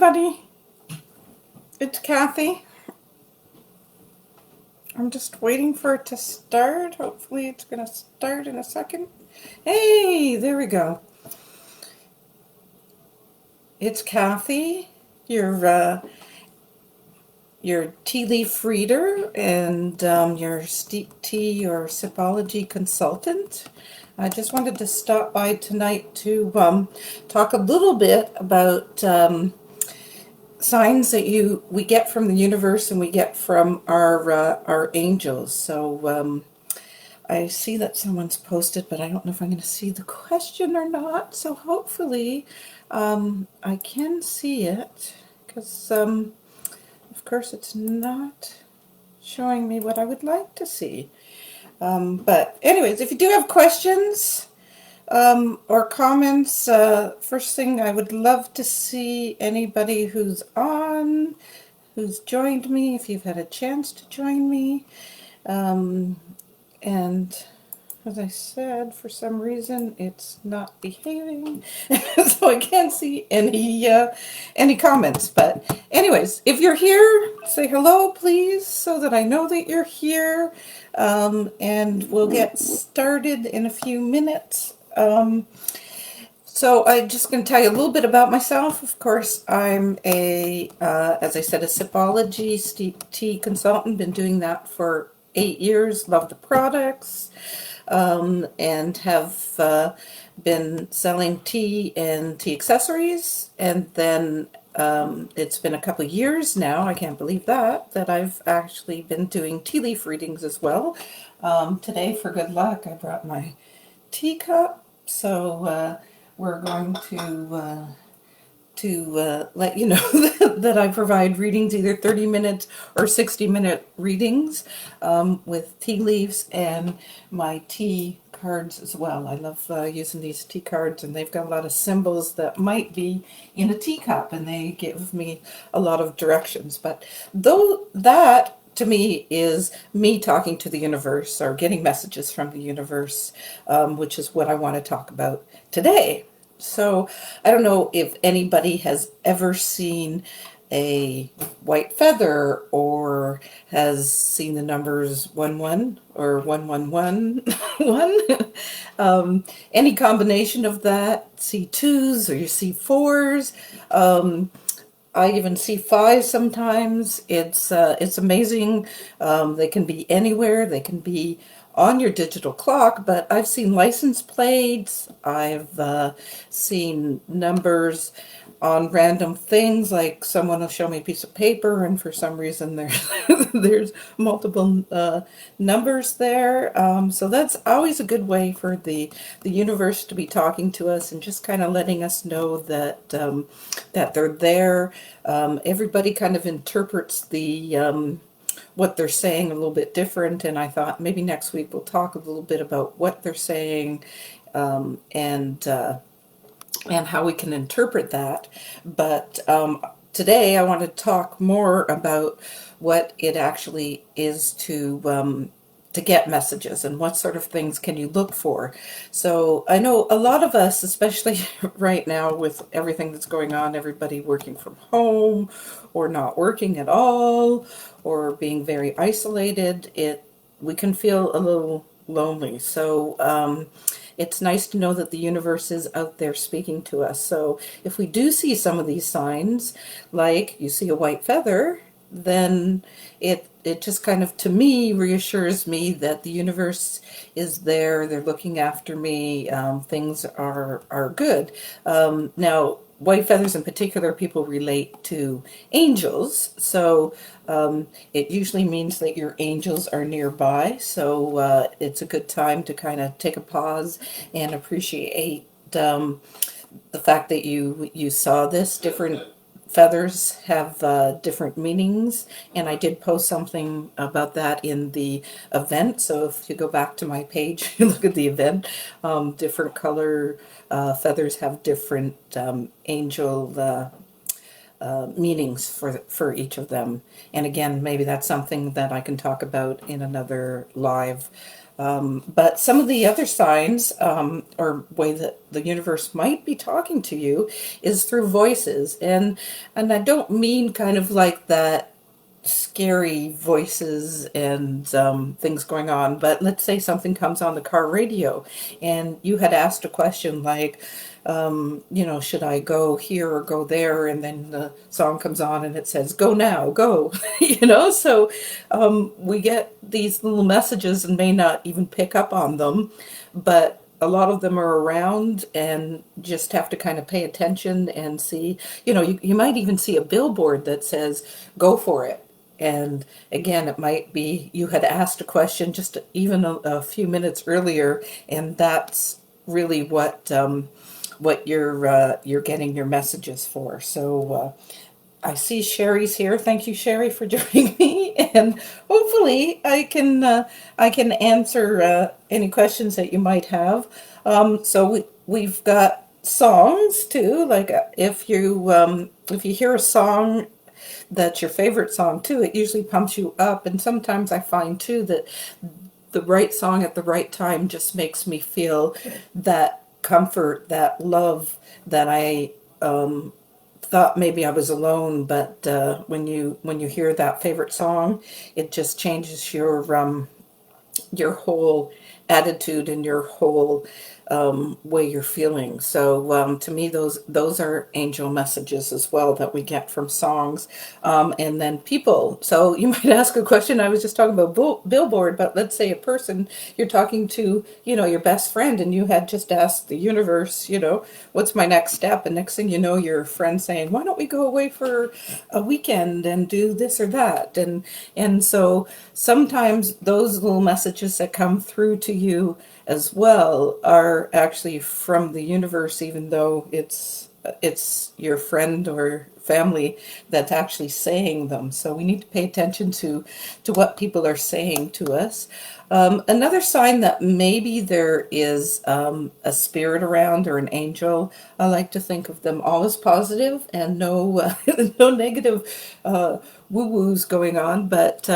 everybody. It's Kathy. I'm just waiting for it to start. Hopefully it's going to start in a second. Hey, there we go. It's Kathy, your tea leaf reader and your steep tea or sipology consultant. I just wanted to stop by tonight to talk a little bit about signs that we get from the universe and we get from our angels. So I see that someone's posted, but I don't know if I'm going to see the question or not. So hopefully I can see it, because of course it's not showing me what I would like to see. But anyways, if you do have questions or comments, first thing, I would love to see anybody who's joined me, if you've had a chance to join me. And as I said, for some reason it's not behaving, so I can't see any comments. But anyways, if you're here, say hello, please, so that I know that you're here. And we'll get started in a few minutes. So I'm just going to tell you a little bit about myself. Of course, I'm as I said, a sipology steep tea consultant. Been doing that for 8 years. Love the products, and have been selling tea and tea accessories. And then it's been a couple of years now, I can't believe that I've actually been doing tea leaf readings as well. Today, for good luck, I brought my teacup, so we're going to let you know that I provide readings, either 30-minute or 60-minute readings, with tea leaves and my tea cards as well. I love using these tea cards, and they've got a lot of symbols that might be in a teacup, and they give me a lot of directions. But though that, to me, is me talking to the universe or getting messages from the universe, which is what I want to talk about today. So I don't know if anybody has ever seen a white feather or has seen the numbers 11 or 1111. Any combination of that. See twos or you see fours. I even see fives sometimes. It's amazing. They can be anywhere. They can be on your digital clock, but I've seen license plates. I've seen numbers on random things, like someone will show me a piece of paper and for some reason there's multiple numbers there. So that's always a good way for the universe to be talking to us and just kind of letting us know that that they're there. Everybody kind of interprets what they're saying a little bit different, and I thought maybe next week we'll talk a little bit about what they're saying, and how we can interpret that. But today I want to talk more about what it actually is to get messages and what sort of things can you look for. So I know a lot of us, especially right now with everything that's going on, everybody working from home or not working at all or being very isolated, we can feel a little lonely. So it's nice to know that the universe is out there speaking to us. So if we do see some of these signs, like you see a white feather, then it just kind of, to me, reassures me that the universe is there. They're looking after me. Things are good. Now, white feathers in particular, people relate to angels. So it usually means that your angels are nearby. So it's a good time to kind of take a pause and appreciate the fact that you saw this. Different feathers have different meanings, and I did post something about that in the event. So if you go back to my page, you look at the event, different color feathers have different angel meanings for each of them. And again, maybe that's something that I can talk about in another live But some of the other signs, or way that the universe might be talking to you, is through voices, and I don't mean kind of like that scary voices and things going on. But let's say something comes on the car radio, and you had asked a question like, should I go here or go there? And then the song comes on and it says, go now, go, So we get these little messages and may not even pick up on them, but a lot of them are around and just have to kind of pay attention and see, you might even see a billboard that says, go for it. And again, it might be you had asked a question just even a few minutes earlier, and that's really what you're getting your messages for. So I see Sherry's here. Thank you, Sherry, for joining me, and hopefully I can answer any questions that you might have. We've got songs too. Like if you hear a song that's your favorite song too, it usually pumps you up. And sometimes I find too that the right song at the right time just makes me feel that comfort, that love that I thought maybe I was alone. But when you hear that favorite song, it just changes your whole attitude and your whole way you're feeling. So to me, those are angel messages as well that we get from songs, and then people. So you might ask a question. I was just talking about billboard, but let's say a person you're talking to, your best friend, and you had just asked the universe, what's my next step, and next thing you know, your friend saying, why don't we go away for a weekend and do this or that, and so sometimes those little messages that come through to you as well are actually from the universe, even though it's your friend or family that's actually saying them. So we need to pay attention to what people are saying to us. Another sign that maybe there is a spirit around or an angel, I like to think of them all as positive and no no negative woo-woos going on. But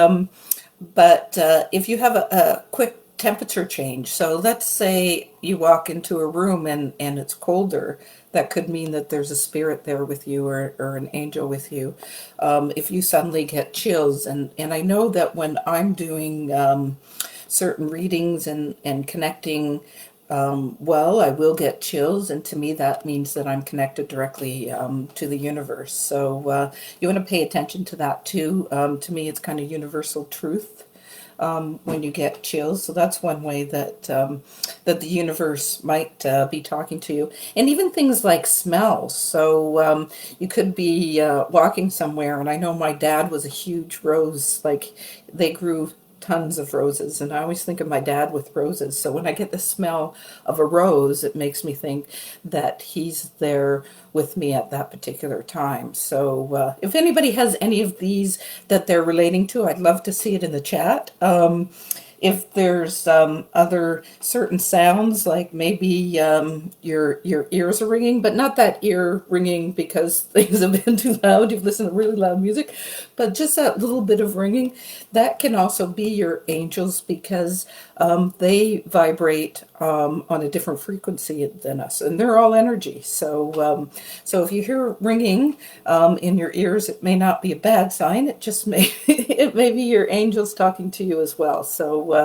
if you have a quick temperature change, so let's say you walk into a room and it's colder, that could mean that there's a spirit there with you, or an angel with you. If you suddenly get chills, and I know that when I'm doing certain readings and connecting, well, I will get chills, and to me that means that I'm connected directly to the universe. So you want to pay attention to that too. To me, it's kind of universal truth when you get chills. So that's one way that the universe might be talking to you, and even things like smells. So you could be walking somewhere, and I know my dad was a huge rose. Like they grew tons of roses, and I always think of my dad with roses. So when I get the smell of a rose, it makes me think that he's there with me at that particular time. So if anybody has any of these that they're relating to, I'd love to see it in the chat. If there's other certain sounds, like maybe your ears are ringing, but not that ear ringing because things have been too loud, you've listened to really loud music, but just that little bit of ringing, that can also be your angels, because they vibrate on a different frequency than us, and they're all energy. So if you hear ringing in your ears, it may not be a bad sign. It just may it may be your angels talking to you as well. So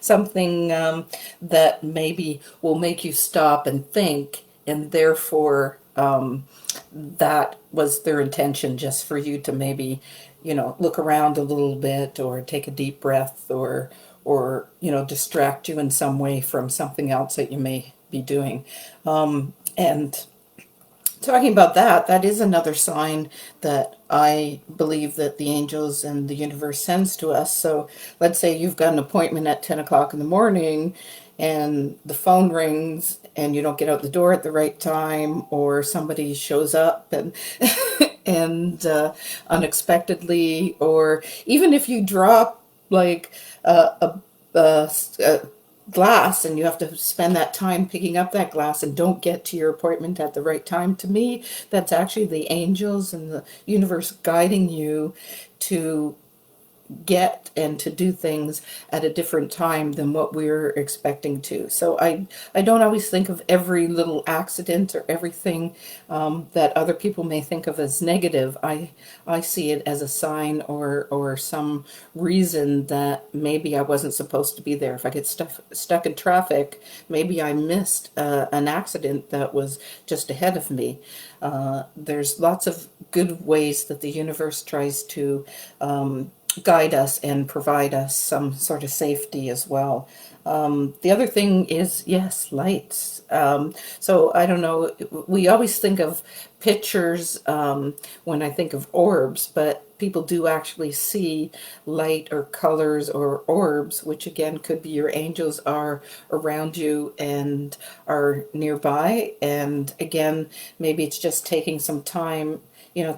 something that maybe will make you stop and think, and therefore that was their intention, just for you to maybe look around a little bit, or take a deep breath, or distract you in some way from something else that you may be doing. And talking about that, that is another sign that I believe that the angels and the universe sends to us. So let's say you've got an appointment at 10 o'clock in the morning, and the phone rings and you don't get out the door at the right time, or somebody shows up and and unexpectedly, or even if you drop like a glass, and you have to spend that time picking up that glass and don't get to your appointment at the right time, to me that's actually the angels and the universe guiding you to get and to do things at a different time than what we're expecting to. So I don't always think of every little accident or everything that other people may think of as negative. I see it as a sign or some reason that maybe I wasn't supposed to be there. If I get stuck in traffic, maybe I missed an accident that was just ahead of me. There's lots of good ways that the universe tries to guide us and provide us some sort of safety as well. The other thing is, yes, lights. So I don't know, we always think of pictures when I think of orbs, but people do actually see light or colors or orbs, which again could be your angels are around you and are nearby. And again, maybe it's just taking some time,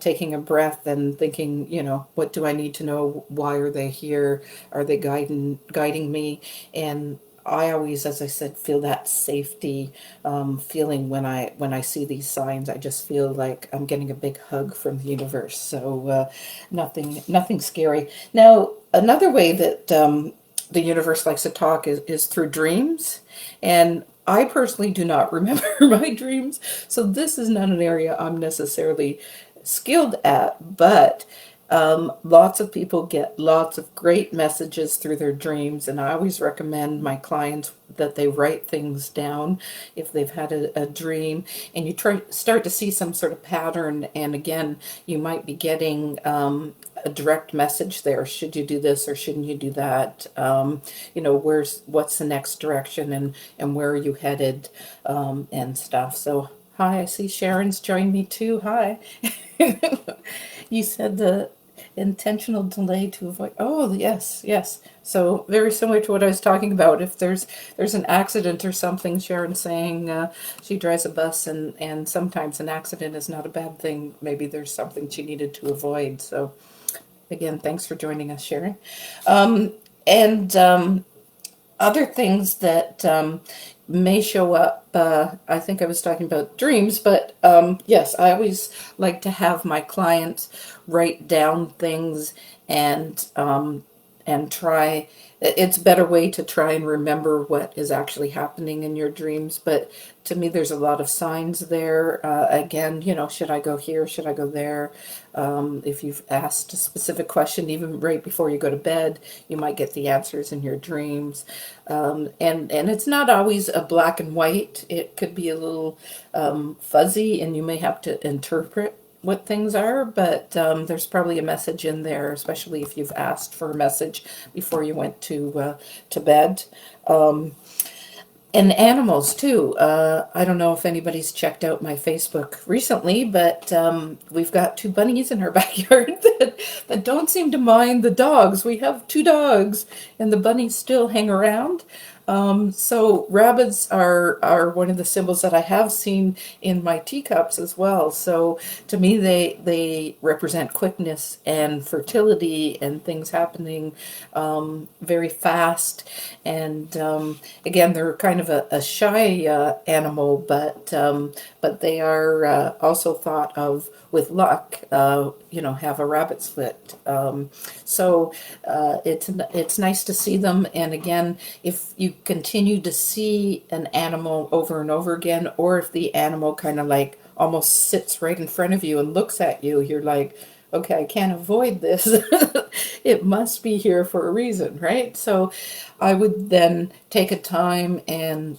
taking a breath and thinking, what do I need to know? Why are they here? Are they guiding me? And I always, as I said, feel that safety feeling when I see these signs. I just feel like I'm getting a big hug from the universe. So nothing scary. Now, another way that the universe likes to talk is through dreams, and I personally do not remember my dreams, so this is not an area I'm necessarily skilled at, but lots of people get lots of great messages through their dreams, and I always recommend my clients that they write things down if they've had a dream, and you start to see some sort of pattern. And again, you might be getting a direct message there. Should you do this or shouldn't you do that? What's the next direction, and where are you headed, and stuff. So hi, I see Sharon's joined me too. Hi. You said the intentional delay to avoid. Oh, yes, yes. So very similar to what I was talking about. If there's an accident or something, Sharon's saying she drives a bus, and sometimes an accident is not a bad thing. Maybe there's something she needed to avoid. So again, thanks for joining us, Sharon. And other things that may show up, I think I was talking about dreams, but yes, I always like to have my clients write down things and try. It's a better way to try and remember what is actually happening in your dreams. But to me, there's a lot of signs there. Again, should I go here? Should I go there? If you've asked a specific question, even right before you go to bed, you might get the answers in your dreams. And it's not always a black and white. It could be a little fuzzy, and you may have to interpret what things are, but there's probably a message in there, especially if you've asked for a message before you went to bed. And animals too. I don't know if anybody's checked out my Facebook recently, but we've got two bunnies in our backyard that don't seem to mind the dogs. We have two dogs, and the bunnies still hang around. So rabbits are one of the symbols that I have seen in my teacups as well. So to me, they represent quickness and fertility and things happening very fast. And again, they're kind of a shy animal, but they are also thought of with luck. Have a rabbit's foot. So it's nice to see them. And again, if you continue to see an animal over and over again, or if the animal kind of like almost sits right in front of you and looks at you, you're like, okay, I can't avoid this. It must be here for a reason, right? So I would then take a time and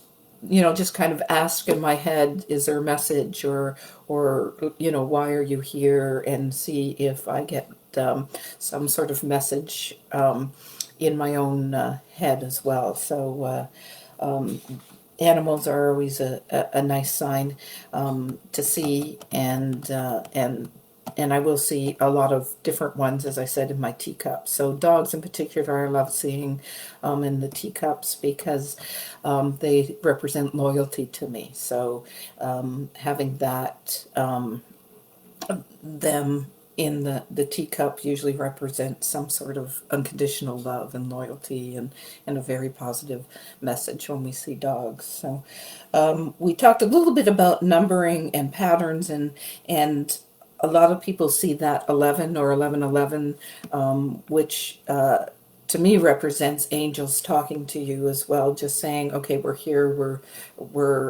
just kind of ask in my head, is there a message, or why are you here, and see if I get some sort of message in my own head as well. So animals are always a nice sign to see, and I will see a lot of different ones, as I said, in my teacups. So dogs in particular, I love seeing in the teacups because they represent loyalty to me. So having that, them in the teacup usually represents some sort of unconditional love and loyalty, and a very positive message when we see dogs. So we talked a little bit about numbering and patterns, and a lot of people see that 11 or 1111, which to me represents angels talking to you as well, just saying, okay, we're here, we're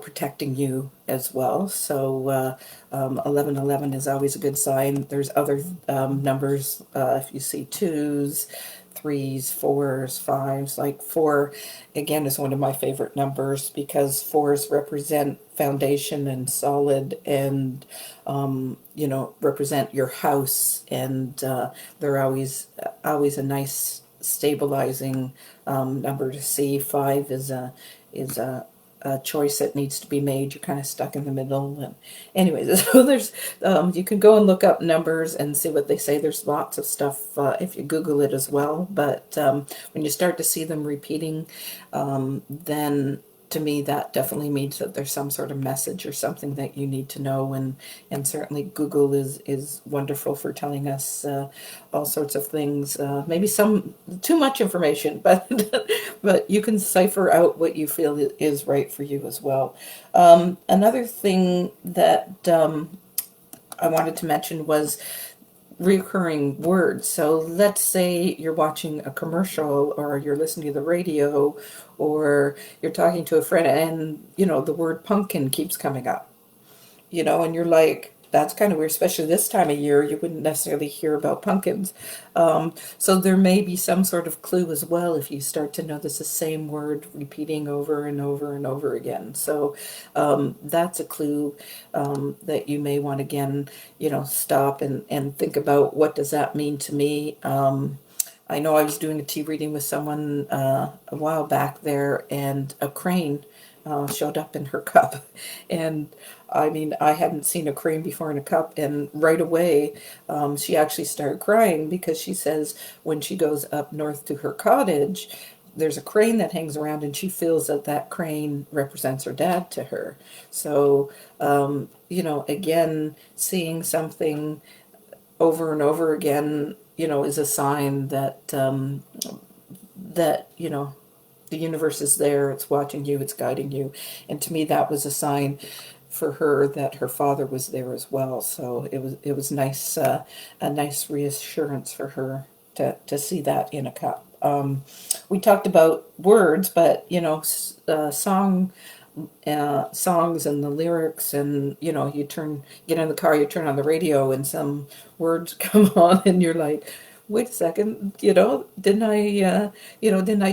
protecting you as well. So 1111 is always a good sign. There's other numbers, if you see twos, threes, fours, fives. Like four, again, is one of my favorite numbers because fours represent foundation and solid, and represent your house, and they're always a nice stabilizing number to see. Five is a choice that needs to be made. You're kind of stuck in the middle. And anyways, so there's you can go and look up numbers and see what they say. There's lots of stuff if you Google it as well. But when you start to see them repeating, then to me that definitely means that there's some sort of message or something that you need to know. And certainly Google is wonderful for telling us all sorts of things. Maybe some too much information, but but you can cipher out what you feel is right for you as well. Another thing that I wanted to mention was recurring words. So let's say you're watching a commercial or you're listening to the radio or you're talking to a friend, and the word pumpkin keeps coming up, and you're like, that's kind of weird, especially this time of year. You wouldn't necessarily hear about pumpkins. So there may be some sort of clue as well if you start to notice the same word repeating over and over and over again. So that's a clue that you may want to, again, stop and think about, what does that mean to me? I know I was doing a tea reading with someone a while back there, and a crane showed up in her cup. And I mean, I hadn't seen a crane before in a cup, and right away she actually started crying because she says when she goes up north to her cottage, there's a crane that hangs around, and she feels that that crane represents her dad to her. So, again, seeing something over and over again, is a sign that that the universe is there. It's watching you. It's guiding you. And to me, that was a sign for her that her father was there as well. So it was nice, a nice reassurance for her to see that in a cup. We talked about words, but songs and the lyrics, and get in the car, you turn on the radio, and some words come on, and you're like, wait a second, didn't I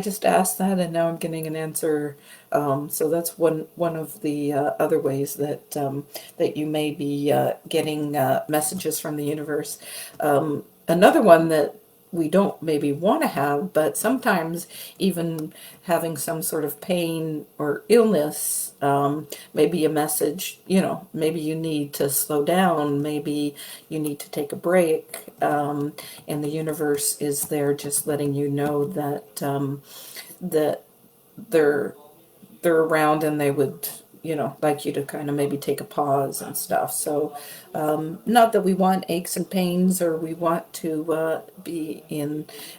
just ask that, and now I'm getting an answer. So that's one of the other ways that you may be getting messages from the universe. Another one that we don't maybe want to have, but sometimes even having some sort of pain or illness may be a message. Maybe you need to slow down, maybe you need to take a break, and the universe is there just letting you know that they're around, and they would like you to kind of maybe take a pause and stuff. So not that we want aches and pains, or we want to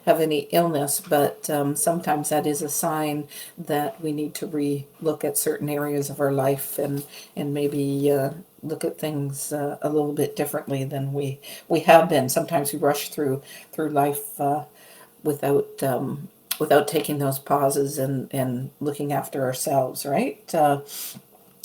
have any illness, but sometimes that is a sign that we need to look at certain areas of our life, and maybe look at things a little bit differently than we have been. Sometimes we rush through life without without taking those pauses and looking after ourselves, right?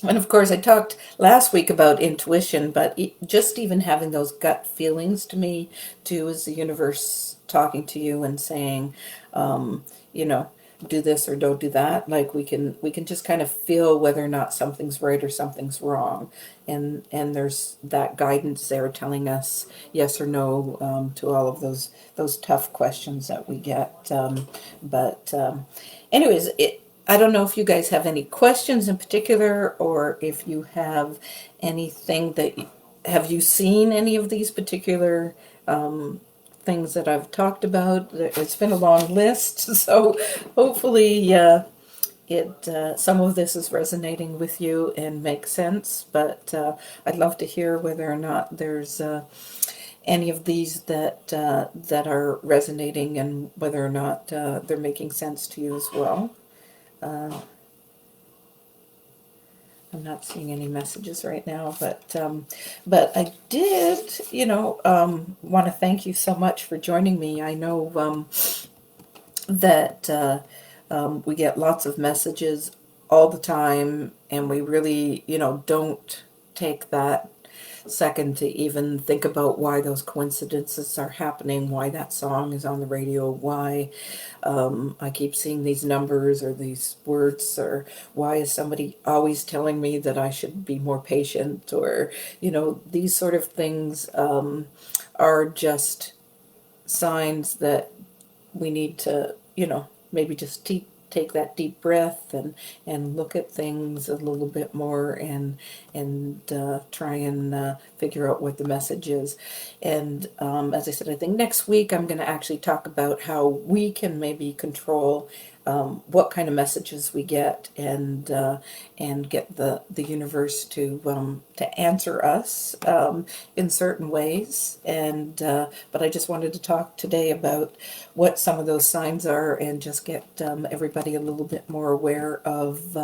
And of course, I talked last week about intuition, but just even having those gut feelings, to me, too, is the universe talking to you and saying, you know, do this or don't do that. Like we can just kind of feel whether or not something's right or something's wrong, and there's that guidance there telling us yes or no to all of those tough questions that we get. But anyways, I don't know if you guys have any questions in particular, or if you have anything have you seen any of these particular things that I've talked about? It's been a long list, so hopefully some of this is resonating with you and makes sense. But I'd love to hear whether or not there's any of these that are resonating, and whether or not they're making sense to you as well. I'm not seeing any messages right now, but I did, want to thank you so much for joining me. I know that we get lots of messages all the time, and we really, don't take that second to even think about why those coincidences are happening, why that song is on the radio, why I keep seeing these numbers or these words, or why is somebody always telling me that I should be more patient, or, these sort of things are just signs that we need to, maybe just take that deep breath and look at things a little bit more and try and figure out what the message is. And as I said, I think next week I'm going to actually talk about how we can maybe control what kind of messages we get, and get the universe to answer us in certain ways. And but I just wanted to talk today about what some of those signs are, and just get everybody a little bit more aware of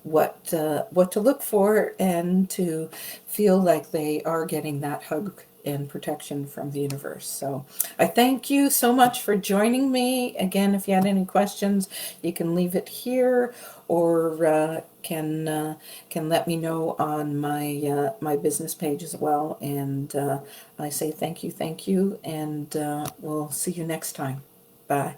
what to look for, and to feel like they are getting that hug and protection from the universe. So I thank you so much for joining me. Again, if you had any questions, you can leave it here, or can let me know on my business page as well. And I say thank you, and we'll see you next time. Bye.